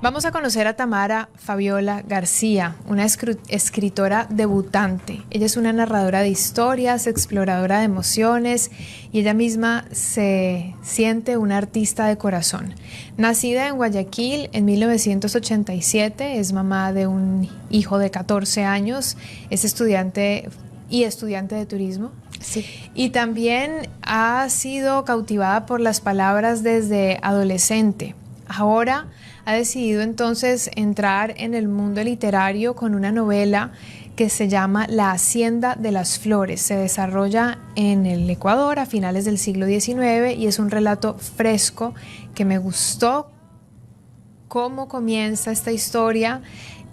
Vamos a conocer a Tamara Fabiola García, una escritora debutante. Ella es una narradora de historias, exploradora de emociones y ella misma se siente una artista de corazón. Nacida en Guayaquil en 1987, es mamá de un hijo de 14 años, es estudiante de turismo. Sí. Y también ha sido cautivada por las palabras desde adolescente. Ahora ha decidido entonces entrar en el mundo literario con una novela que se llama La Hacienda de las Flores. Se desarrolla en el Ecuador a finales del siglo XIX y es un relato fresco que me gustó cómo comienza esta historia,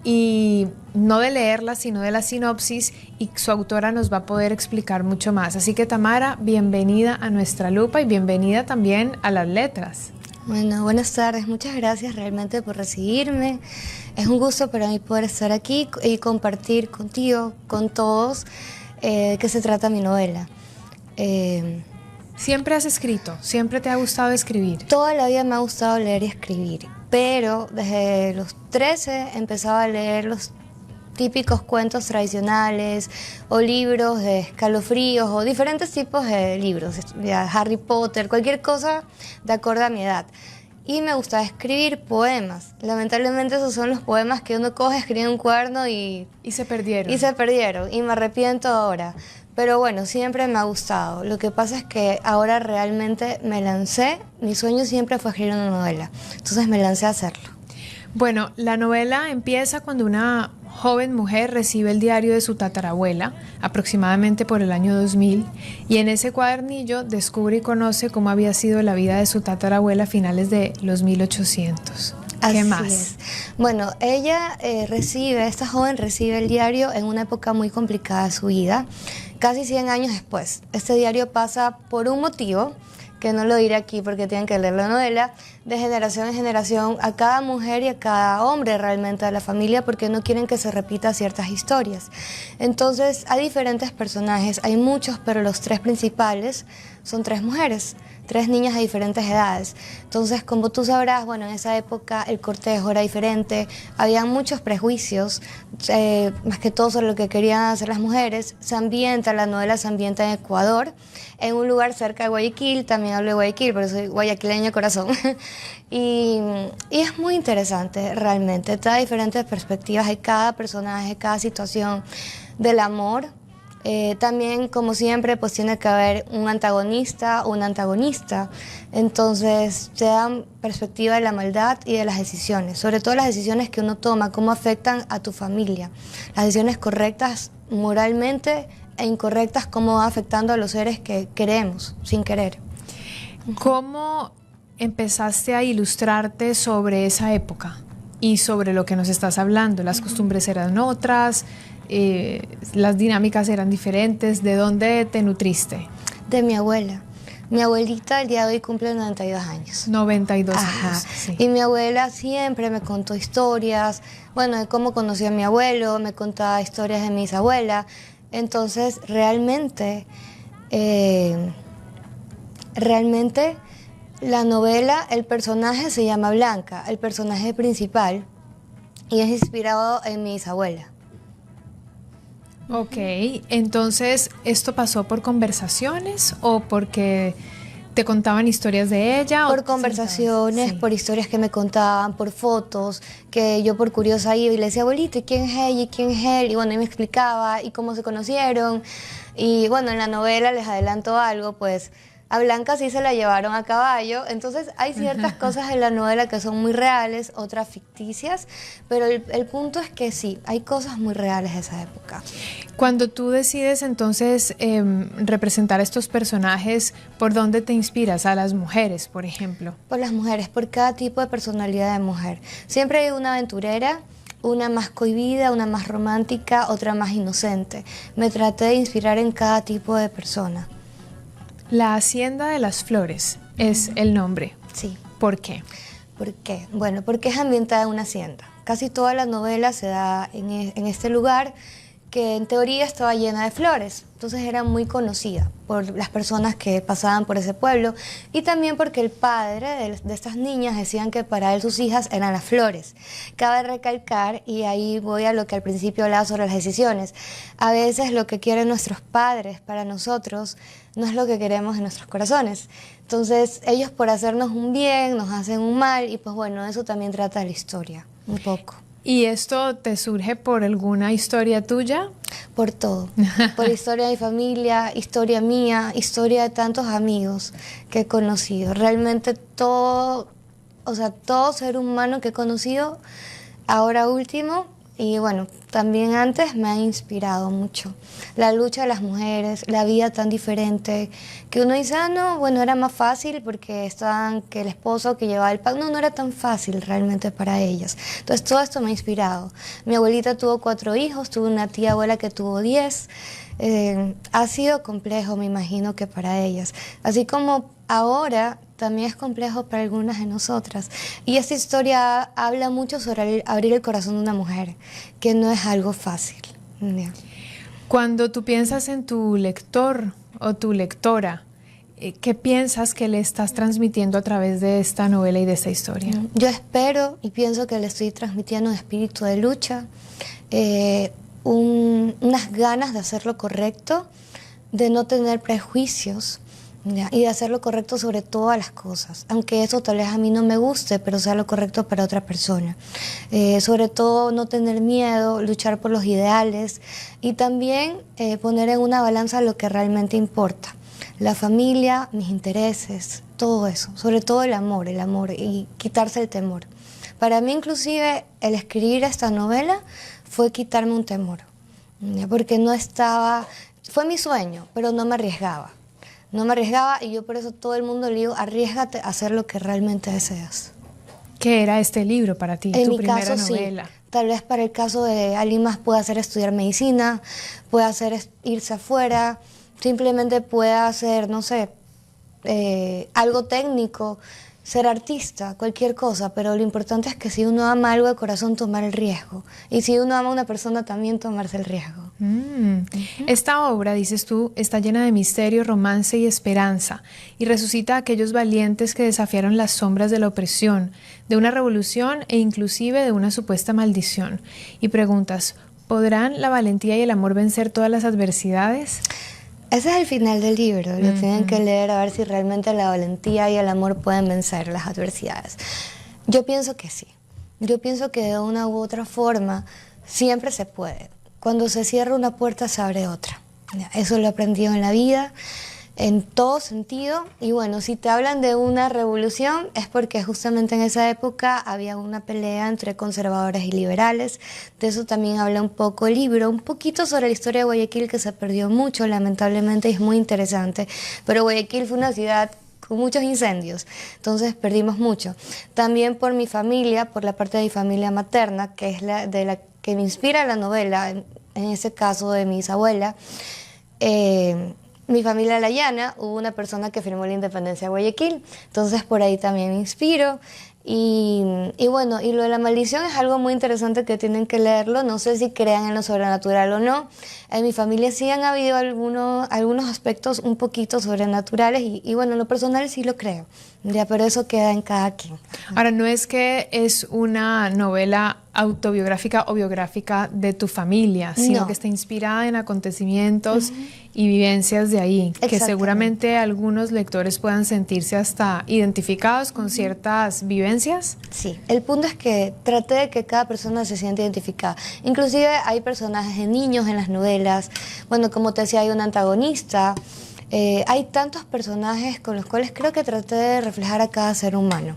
y no de leerla, sino de la sinopsis, y su autora nos va a poder explicar mucho más. Así que Tamara, bienvenida a Nuestra Lupa y bienvenida también a Las Letras. Bueno, buenas tardes. Muchas gracias realmente por recibirme. Es un gusto para mí poder estar aquí y compartir contigo, con todos, de qué se trata mi novela. ¿Siempre has escrito? ¿Siempre te ha gustado escribir? Toda la vida me ha gustado leer y escribir, pero desde los 13 empezaba a leer los típicos cuentos tradicionales o libros de escalofríos o diferentes tipos de libros, de Harry Potter, cualquier cosa de acuerdo a mi edad. Y me gustaba escribir poemas. Lamentablemente esos son los poemas que uno coge, escribe en un cuaderno y se perdieron. Y se perdieron, y me arrepiento ahora. Pero bueno, siempre me ha gustado. Lo que pasa es que ahora realmente me lancé. Mi sueño siempre fue escribir una novela. Entonces me lancé a hacerlo. Bueno, la novela empieza cuando una joven mujer recibe el diario de su tatarabuela, aproximadamente por el año 2000, y en ese cuadernillo descubre y conoce cómo había sido la vida de su tatarabuela a finales de los 1800. ¿Qué más? Es. Bueno, esta joven recibe el diario en una época muy complicada de su vida, casi 100 años después. Este diario pasa por un motivo, que no lo diré aquí porque tienen que leer la novela, de generación en generación a cada mujer y a cada hombre realmente de la familia, porque no quieren que se repita ciertas historias. Entonces hay diferentes personajes, hay muchos, pero los tres principales son tres mujeres, tres niñas de diferentes edades. Entonces, como tú sabrás, bueno, en esa época el cortejo era diferente, había muchos prejuicios, más que todo sobre lo que querían hacer las mujeres. La novela se ambienta en Ecuador, en un lugar cerca de Guayaquil. También hablo de Guayaquil, pero soy guayaquileña de corazón. y es muy interesante realmente, trae diferentes perspectivas de cada personaje, cada situación del amor. También, como siempre, pues tiene que haber un antagonista o una antagonista. Entonces te dan perspectiva de la maldad y de las decisiones, sobre todo las decisiones que uno toma, cómo afectan a tu familia, las decisiones correctas moralmente e incorrectas, cómo va afectando a los seres que queremos sin querer. ¿Cómo empezaste a ilustrarte sobre esa época y sobre lo que nos estás hablando? ¿Las costumbres eran otras? ¿Las dinámicas eran diferentes? ¿De dónde te nutriste? De mi abuela. Mi abuelita el día de hoy cumple 92 años. 92 Ajá. años, sí. Y mi abuela siempre me contó historias, bueno, de cómo conoció a mi abuelo, me contaba historias de mi bisabuela. Entonces, realmente la novela, el personaje se llama Blanca, el personaje principal, y es inspirado en mi bisabuela. Ok, entonces, ¿esto pasó por conversaciones o porque te contaban historias de ella? Por conversaciones, sí. Por historias que me contaban, por fotos, que yo por curiosa iba y le decía, abuelita, ¿y quién es ella? ¿Y quién es él? Y bueno, y me explicaba y cómo se conocieron. Y bueno, en la novela, les adelanto algo, pues a Blanca sí se la llevaron a caballo. Entonces hay ciertas cosas en la novela que son muy reales, otras ficticias, pero el punto es que sí, hay cosas muy reales de esa época. Cuando tú decides entonces representar a estos personajes, ¿por dónde te inspiras? ¿A las mujeres, por ejemplo? Por las mujeres, por cada tipo de personalidad de mujer. Siempre hay una aventurera, una más cohibida, una más romántica, otra más inocente. Me traté de inspirar en cada tipo de persona. La Hacienda de las Flores es el nombre. Sí. ¿Por qué? ¿Por qué? Bueno, porque es ambientada en una hacienda. Casi toda la novela se da en este lugar, que en teoría estaba llena de flores. Entonces era muy conocida por las personas que pasaban por ese pueblo y también porque el padre de estas niñas decían que para él sus hijas eran las flores. Cabe recalcar, y ahí voy a lo que al principio hablaba sobre las decisiones, a veces lo que quieren nuestros padres para nosotros no es lo que queremos en nuestros corazones. Entonces ellos por hacernos un bien nos hacen un mal y pues bueno, eso también trata la historia, un poco. ¿Y esto te surge por alguna historia tuya? Por todo, por historia de mi familia, historia mía, historia de tantos amigos que he conocido. Realmente todo, o sea, todo ser humano que he conocido, ahora último, y bueno, también antes me ha inspirado mucho. La lucha de las mujeres, la vida tan diferente, que uno dice, ah, no, bueno, era más fácil porque estaban, que el esposo que llevaba el pan, no, no era tan fácil realmente para ellas. Entonces todo esto me ha inspirado. Mi abuelita tuvo 4 hijos, tuve una tía abuela que tuvo 10. Ha sido complejo, me imagino que para ellas. Así como ahora también es complejo para algunas de nosotras. Y esta historia habla mucho sobre abrir el corazón de una mujer, que no es algo fácil. Yeah. Cuando tú piensas en tu lector o tu lectora, ¿qué piensas que le estás transmitiendo a través de esta novela y de esta historia? Yo espero y pienso que le estoy transmitiendo un espíritu de lucha, unas ganas de hacer lo correcto, de no tener prejuicios, ¿ya? Y de hacer lo correcto sobre todas las cosas, aunque eso tal vez a mí no me guste, pero sea lo correcto para otra persona. Sobre todo no tener miedo, luchar por los ideales y también poner en una balanza lo que realmente importa. La familia, mis intereses, todo eso, sobre todo el amor y quitarse el temor. Para mí inclusive el escribir esta novela fue quitarme un temor, ¿ya? Porque no estaba, fue mi sueño, pero no me arriesgaba. No me arriesgaba y yo por eso todo el mundo le digo, arriésgate a hacer lo que realmente deseas. ¿Qué era este libro para ti, En tu mi primera caso, novela? Sí. Tal vez para el caso de alguien más pueda hacer estudiar medicina, pueda hacer irse afuera, simplemente pueda hacer, no sé, algo técnico, ser artista, cualquier cosa, pero lo importante es que si uno ama algo de corazón, tomar el riesgo. Y si uno ama a una persona, también tomarse el riesgo. Esta obra, dices tú, está llena de misterio, romance y esperanza, y resucita a aquellos valientes que desafiaron las sombras de la opresión, de una revolución e inclusive de una supuesta maldición. Y preguntas, ¿podrán la valentía y el amor vencer todas las adversidades? Ese es el final del libro, lo tienen que leer a ver si realmente la valentía y el amor pueden vencer las adversidades. Yo pienso que sí, yo pienso que de una u otra forma siempre se puede. Cuando se cierra una puerta se abre otra. Eso lo he aprendido en la vida, en todo sentido. Y bueno, si te hablan de una revolución es porque justamente en esa época había una pelea entre conservadores y liberales. De eso también habla un poco el libro, un poquito sobre la historia de Guayaquil, que se perdió mucho lamentablemente y es muy interesante. Pero Guayaquil fue una ciudad con muchos incendios, entonces perdimos mucho. También por mi familia, por la parte de mi familia materna, que es la que me inspira la novela, en ese caso de mi bisabuela. Mi familia la llana, hubo una persona que firmó la independencia de Guayaquil, entonces por ahí también me inspiro. Y bueno, y lo de la maldición es algo muy interesante que tienen que leerlo. No sé si crean en lo sobrenatural o no. En mi familia sí han habido algunos aspectos un poquito sobrenaturales y bueno, en lo personal sí lo creo. Ya, pero eso queda en cada quien. Ahora, no es que es una novela autobiográfica o biográfica de tu familia, sino que está inspirada en acontecimientos y vivencias de ahí, que seguramente algunos lectores puedan sentirse hasta identificados con ciertas vivencias. Sí, el punto es que traté de que cada persona se sienta identificada. Inclusive hay personajes de niños en las novelas, bueno, como te decía, hay un antagonista. Hay tantos personajes con los cuales creo que traté de reflejar a cada ser humano.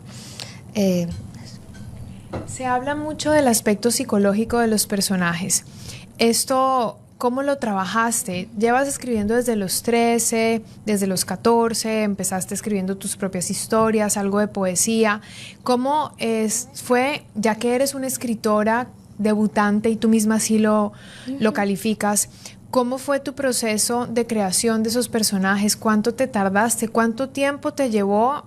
Se habla mucho del aspecto psicológico de los personajes. Esto, ¿cómo lo trabajaste? ¿Llevas escribiendo desde los 13, desde los 14? ¿Empezaste escribiendo tus propias historias, algo de poesía? ¿Cómo fue, ya que eres una escritora debutante y tú misma así lo calificas, cómo fue tu proceso de creación de esos personajes? ¿Cuánto te tardaste? ¿Cuánto tiempo te llevó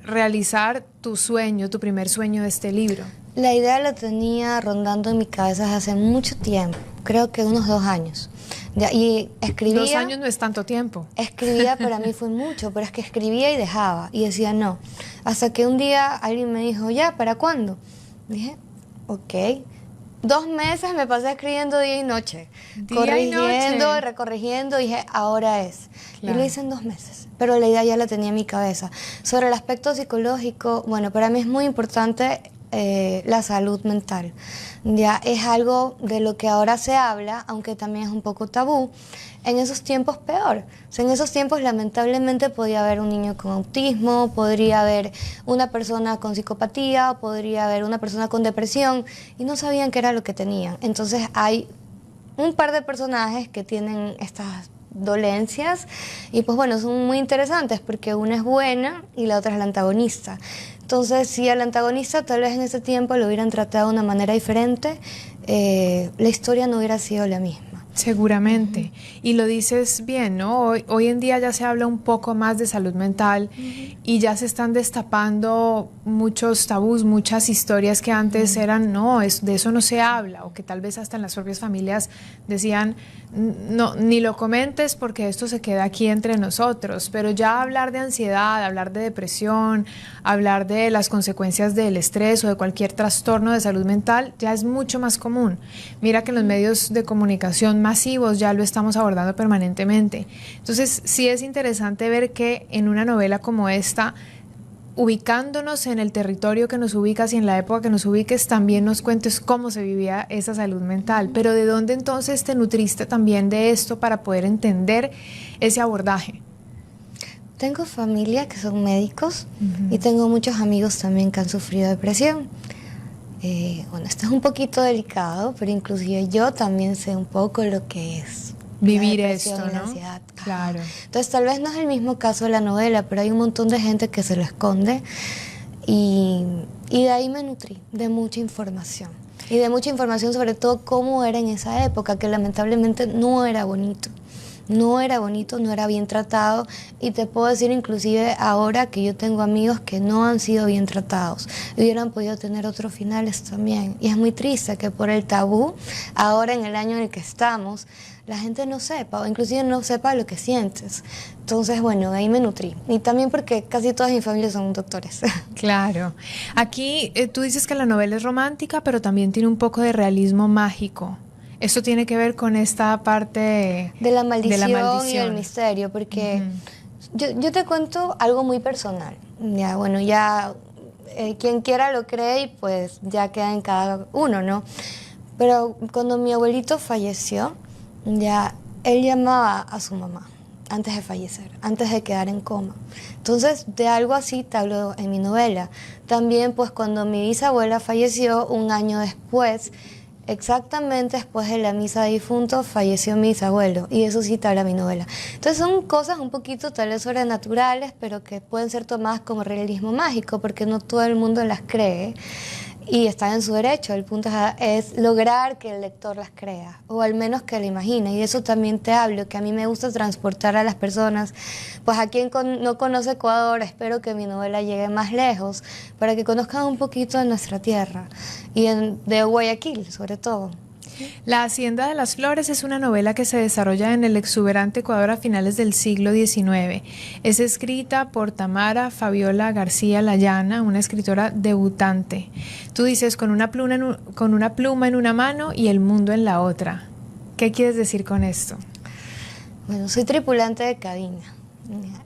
realizar tu sueño, tu primer sueño de este libro? La idea la tenía rondando en mi cabeza desde hace mucho tiempo. creo que unos 2 años. Ya, y escribía... 2 años no es tanto tiempo. Escribía, para mí fue mucho, pero es que escribía y dejaba, y decía no. Hasta que un día alguien me dijo, ya, ¿para cuándo? Dije, ok. 2 meses me pasé escribiendo día y noche, corrigiendo, recorrigiendo, dije, ahora es. Claro. Y lo hice en 2 meses, pero la idea ya la tenía en mi cabeza. Sobre el aspecto psicológico, bueno, para mí es muy importante la salud mental. Ya es algo de lo que ahora se habla, aunque también es un poco tabú. En esos tiempos peor. O sea, en esos tiempos lamentablemente podía haber un niño con autismo, podría haber una persona con psicopatía, podría haber una persona con depresión y no sabían qué era lo que tenían. Entonces hay un par de personajes que tienen estas dolencias y pues bueno, son muy interesantes porque una es buena y la otra es la antagonista. Entonces, si al antagonista tal vez en ese tiempo lo hubieran tratado de una manera diferente, la historia no hubiera sido la misma. Seguramente. Y lo dices bien, ¿no? Hoy en día ya se habla un poco más de salud mental y ya se están destapando muchos tabús, muchas historias que antes eran, no, de eso no se habla, o que tal vez hasta en las propias familias decían, no, ni lo comentes porque esto se queda aquí entre nosotros. Pero ya hablar de ansiedad, hablar de depresión, hablar de las consecuencias del estrés o de cualquier trastorno de salud mental ya es mucho más común. Mira que en los medios de comunicación masivos ya lo estamos abordando permanentemente. Entonces sí es interesante ver que en una novela como esta, ubicándonos en el territorio que nos ubicas y en la época que nos ubiques, también nos cuentes cómo se vivía esa salud mental. Pero ¿de dónde entonces te nutriste también de esto para poder entender ese abordaje? Tengo familia que son médicos y tengo muchos amigos también que han sufrido depresión. Bueno, esto es un poquito delicado, pero inclusive yo también sé un poco lo que es vivir esto, y la ¿no? ansiedad. Claro. Entonces tal vez no es el mismo caso de la novela, pero hay un montón de gente que se lo esconde y de ahí me nutrí de mucha información. Y de mucha información sobre todo cómo era en esa época, que lamentablemente no era bonito. No era bonito, no era bien tratado y te puedo decir inclusive ahora que yo tengo amigos que no han sido bien tratados, hubieran podido tener otros finales también y es muy triste que por el tabú, ahora en el año en el que estamos, la gente no sepa o inclusive no sepa lo que sientes. Entonces bueno, de ahí me nutrí y también porque casi todas mis familias son doctores. Claro. Aquí tú dices que la novela es romántica pero también tiene un poco de realismo mágico. Esto tiene que ver con esta parte de la maldición y el misterio, porque yo te cuento algo muy personal. Ya, bueno, ya quien quiera lo cree y pues ya queda en cada uno, ¿no? Pero cuando mi abuelito falleció, ya él llamaba a su mamá antes de fallecer, antes de quedar en coma. Entonces, de algo así te hablo en mi novela. También, pues, cuando mi bisabuela falleció, un año después, exactamente después de la misa de difuntos, falleció mi bisabuelo y eso sí te habla mi novela. Entonces son cosas un poquito tal vez sobrenaturales, pero que pueden ser tomadas como realismo mágico porque no todo el mundo las cree y están en su derecho. El punto es lograr que el lector las crea o al menos que la imagine, y eso también te hablo, que a mí me gusta transportar a las personas, pues a quien no conoce Ecuador, espero que mi novela llegue más lejos para que conozcan un poquito de nuestra tierra y de Guayaquil sobre todo. La Hacienda de las Flores es una novela que se desarrolla en el exuberante Ecuador a finales del siglo XIX. Es escrita por Tamara Fabiola García Layana, una escritora debutante. Tú dices, con una pluma en una mano y el mundo en la otra. ¿Qué quieres decir con esto? Bueno, soy tripulante de cabina.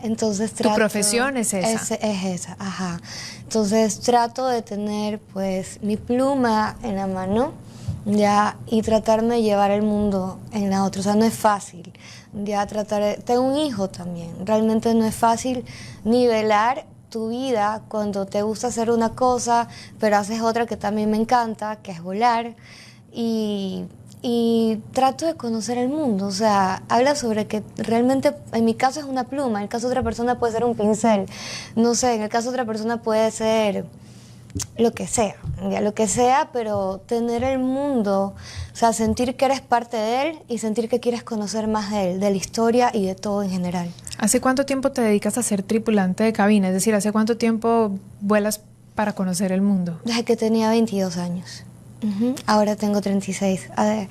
Entonces ¿Tu profesión es esa? Es esa, ajá. Entonces trato de tener pues mi pluma en la mano, ya, y tratarme de llevar el mundo en la otra. O sea, no es fácil. Ya tengo un hijo también. Realmente no es fácil nivelar tu vida cuando te gusta hacer una cosa, pero haces otra que también me encanta, que es volar. Y trato de conocer el mundo. O sea, habla sobre que realmente en mi caso es una pluma, en el caso de otra persona puede ser un pincel. No sé, en el caso de otra persona puede ser lo que sea, ya, lo que sea, pero tener el mundo, o sea, sentir que eres parte de él y sentir que quieres conocer más de él, de la historia y de todo en general. ¿Hace cuánto tiempo te dedicas a ser tripulante de cabina? Es decir, ¿hace cuánto tiempo vuelas para conocer el mundo? Desde que tenía 22 años. Ahora tengo 36. A ver,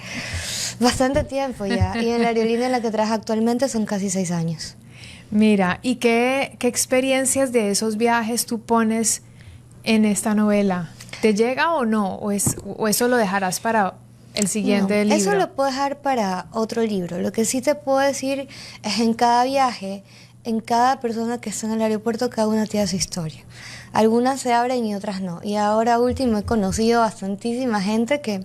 Bastante tiempo ya. Y en la aerolínea en la que trabajo actualmente son casi 6 años. Mira, ¿y qué experiencias de esos viajes tú pones en esta novela? ¿Te llega o no? ¿O eso lo dejarás para el siguiente No, libro? eso lo puedo dejar para otro libro. Lo que sí te puedo decir es en cada viaje, en cada persona que está en el aeropuerto, cada una tiene su historia. Algunas se abren y otras no. Y ahora último he conocido bastantísima gente que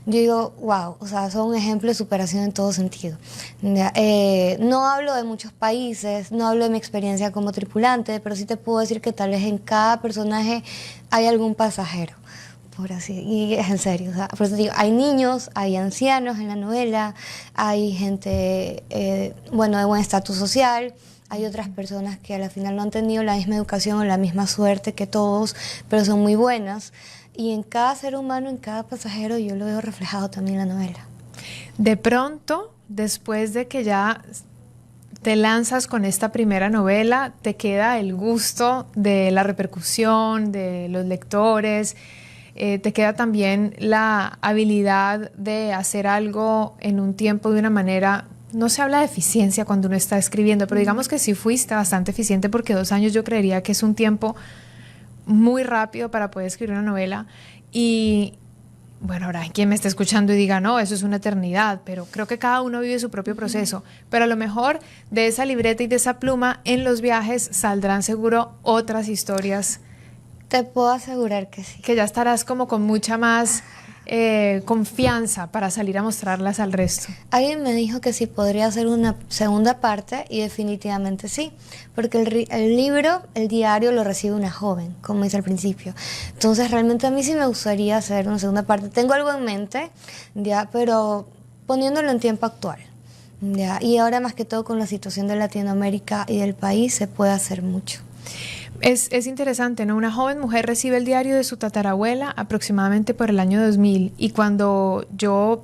yo digo, wow, o sea, son un ejemplo de superación en todo sentido. No hablo de muchos países, no hablo de mi experiencia como tripulante, pero sí te puedo decir que tal vez en cada personaje hay algún pasajero, por así, y es en serio. O sea, por eso te digo, hay niños, hay ancianos en la novela, hay gente, bueno, de buen estatus social. Hay otras personas que a la final no han tenido la misma educación o la misma suerte que todos, pero son muy buenas. Y en cada ser humano, en cada pasajero, yo lo veo reflejado también en la novela. De pronto, después de que ya te lanzas con esta primera novela, te queda el gusto de la repercusión, de los lectores, te queda también la habilidad de hacer algo en un tiempo de una manera. No se habla de eficiencia cuando uno está escribiendo, pero digamos que sí fuiste bastante eficiente, porque 2 años yo creería que es un tiempo muy rápido para poder escribir una novela. Y bueno, habrá quien me esté escuchando y diga, no, eso es una eternidad, pero creo que cada uno vive su propio proceso. Pero a lo mejor de esa libreta y de esa pluma en los viajes saldrán seguro otras historias. Te puedo asegurar que sí. Que ya estarás como con mucha más confianza para salir a mostrarlas al resto. Alguien me dijo que sí podría hacer una segunda parte y definitivamente sí, porque el libro, el diario lo recibe una joven, como dice al principio. Entonces realmente a mí sí me gustaría hacer una segunda parte. Tengo algo en mente, ya, pero poniéndolo en tiempo actual. Ya, y ahora más que todo con la situación de Latinoamérica y del país se puede hacer mucho. Es interesante, ¿no? Una joven mujer recibe el diario de su tatarabuela aproximadamente por el año 2000, y cuando yo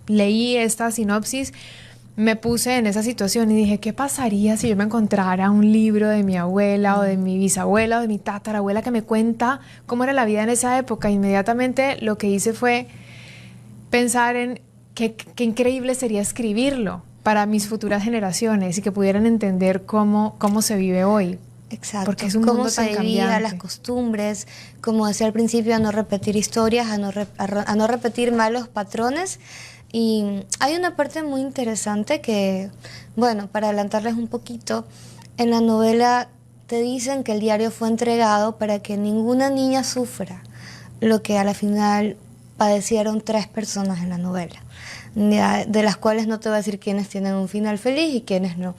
leí esta sinopsis me puse en esa situación y dije, ¿qué pasaría si yo me encontrara un libro de mi abuela o de mi bisabuela o de mi tatarabuela que me cuenta cómo era la vida en esa época? Inmediatamente lo que hice fue pensar en qué increíble sería escribirlo para mis futuras generaciones y que pudieran entender cómo se vive hoy. Exacto, Porque es un cómo mundo se tan vivía, cambiante. las costumbres, como decía al principio, a no repetir historias, a no repetir malos patrones. Y hay una parte muy interesante que, bueno, para adelantarles un poquito, en la novela te dicen que el diario fue entregado para que ninguna niña sufra lo que a la final padecieron 3 personas en la novela, de las cuales no te voy a decir quiénes tienen un final feliz y quiénes no.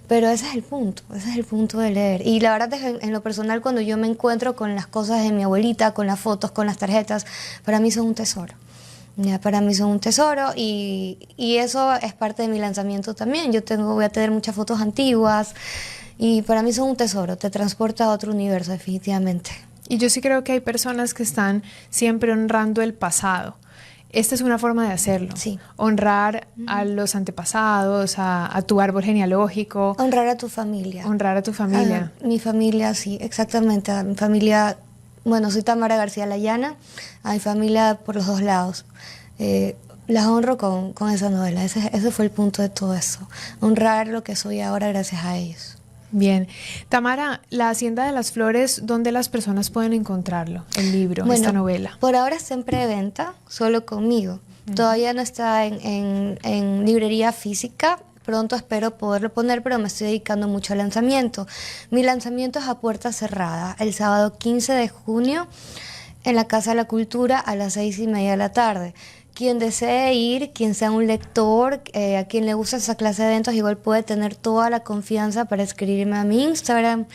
Pero ese es el punto de leer. Y la verdad es que en lo personal, cuando yo me encuentro con las cosas de mi abuelita, con las fotos, con las tarjetas, para mí son un tesoro. Ya, para mí son un tesoro y eso es parte de mi lanzamiento también. Voy a tener muchas fotos antiguas y para mí son un tesoro, te transporta a otro universo definitivamente. Y yo sí creo que hay personas que están siempre honrando el pasado. Esta es una forma de hacerlo. Sí. Honrar a los antepasados, a tu árbol genealógico. Honrar a tu familia. Honrar a tu familia. Mi familia, sí, exactamente. A mi familia, bueno, soy Tamara García Layana, a mi familia por los 2 lados. Las honro con esa novela. Ese fue el punto de todo eso. Honrar lo que soy ahora gracias a ellos. Bien. Tamara, La Hacienda de las Flores, ¿dónde las personas pueden encontrarlo? El libro, bueno, esta novela. Por ahora está en preventa, solo conmigo. Todavía no está en librería física. Pronto espero poderlo poner, pero me estoy dedicando mucho al lanzamiento. Mi lanzamiento es a puerta cerrada, el sábado 15 de junio en la Casa de la Cultura a las 6:30 de la tarde. Quien desee ir, quien sea un lector, a quien le gusta esa clase de eventos, igual puede tener toda la confianza para escribirme a mi Instagram.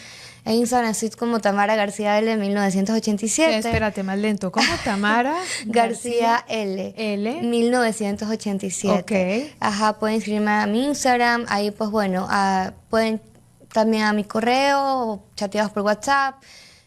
En Instagram estoy como Tamara García L 1987. Espérate, más lento. ¿Cómo? Tamara García L 1987. Ok. Ajá, pueden escribirme a mi Instagram. Ahí pues bueno, pueden también a mi correo o chateados por WhatsApp.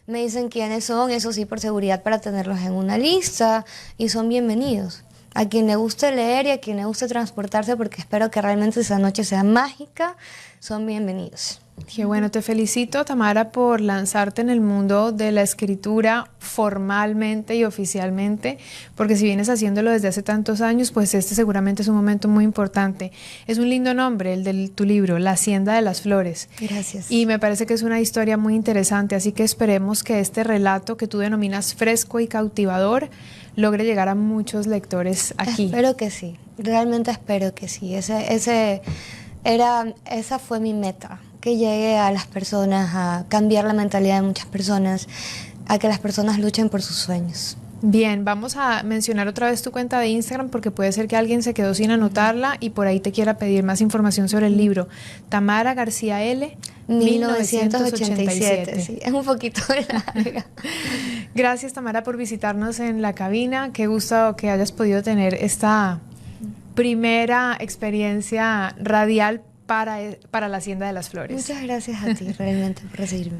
Me dicen quiénes son, eso sí, por seguridad, para tenerlos en una lista, y son bienvenidos. A quien le guste leer y a quien le guste transportarse, porque espero que realmente esa noche sea mágica, son bienvenidos. Qué bueno, te felicito, Tamara, por lanzarte en el mundo de la escritura formalmente y oficialmente, porque si vienes haciéndolo desde hace tantos años, pues este seguramente es un momento muy importante. Es un lindo nombre, el de tu libro, La Hacienda de las Flores. Gracias. Y me parece que es una historia muy interesante, así que esperemos que este relato que tú denominas fresco y cautivador logre llegar a muchos lectores aquí. Espero que sí, realmente espero que sí. Esa fue mi meta, que llegue a las personas, a cambiar la mentalidad de muchas personas, a que las personas luchen por sus sueños. Bien, vamos a mencionar otra vez tu cuenta de Instagram porque puede ser que alguien se quedó sin anotarla y por ahí te quiera pedir más información sobre el libro. Tamara García L. 1987, sí, es un poquito larga. Gracias, Tamara, por visitarnos en la cabina. Qué gusto que hayas podido tener esta primera experiencia radial para la Hacienda de las Flores. Muchas gracias a ti realmente por recibirme.